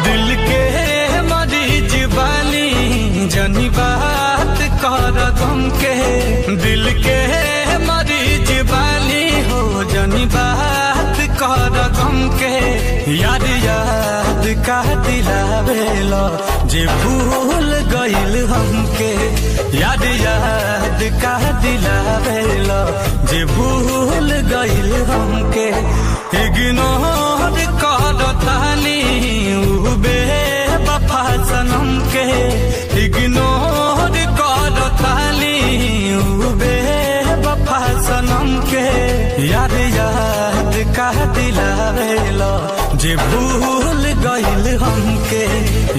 दिल के मरीज बानी जनी बात कर गम के, दिल के मरीज बानी हो जनी बात कर गम के। याद याद का दिलावेला जे भूल गइल हमके, याद याद का दिलावेला जे भूल गइल हमके। इग्नोर कर तानी उ बेवफा सनम के, इग्नोर कर तानी उ बेवफा सनम के। याद याद का दिलावेला जे भूल गइल हमके,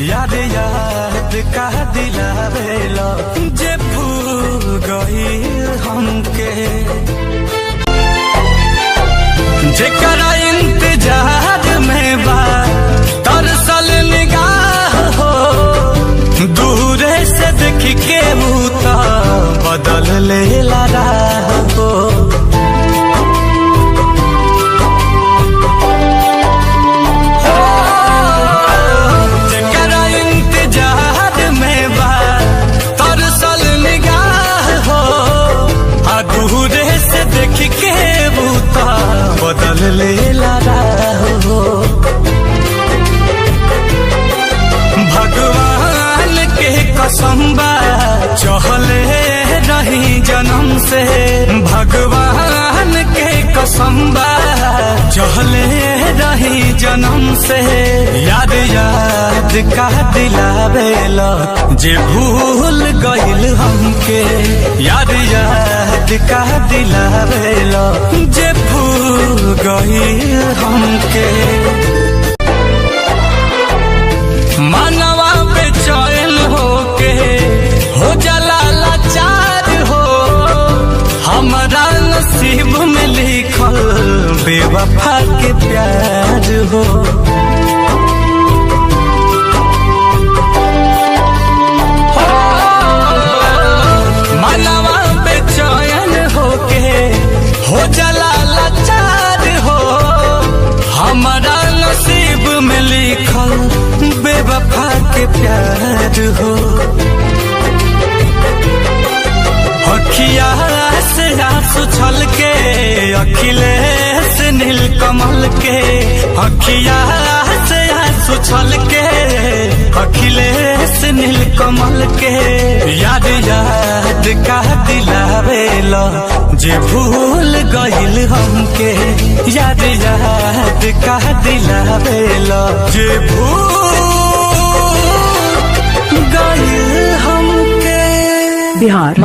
याद याद का दिलावेला जे भूल गइल हमके। जेकरा इंतजार में बा तरसल निगाह हो, दूरे से देख के मुता बदल लेला राह हो। जेकरा इंतजार में बा तरसल निगाह हो, दूरे से देख के मुता बदल लेला राह हो। भगवान के कसम बा चहले रही जन्म से, भगवान के कसम बा चहले रही जन्म से। याद याद का दिलावेला जे भूल गइल हमके, याद याद का दिलावेला जे भूल गइल हमके। मानवा बेचैन होके हो जाला लाचार हो, हमारा नसीब में लिखल बेवफा के प्यार हो। मानवा बेचैन होके हो जाला लाचार हो, हमारा नसीब में लिखल बेवफा के प्यार हो। अखिया से आंसू छल के अखिलेश नीलकमल के, अखिया से आंसू छल के अखिलेश नीलकमल के। याद याद का दिलावेला जे भूल गइल हमके, याद याद का दिलावेला जे भूल गइल हमके। बिहार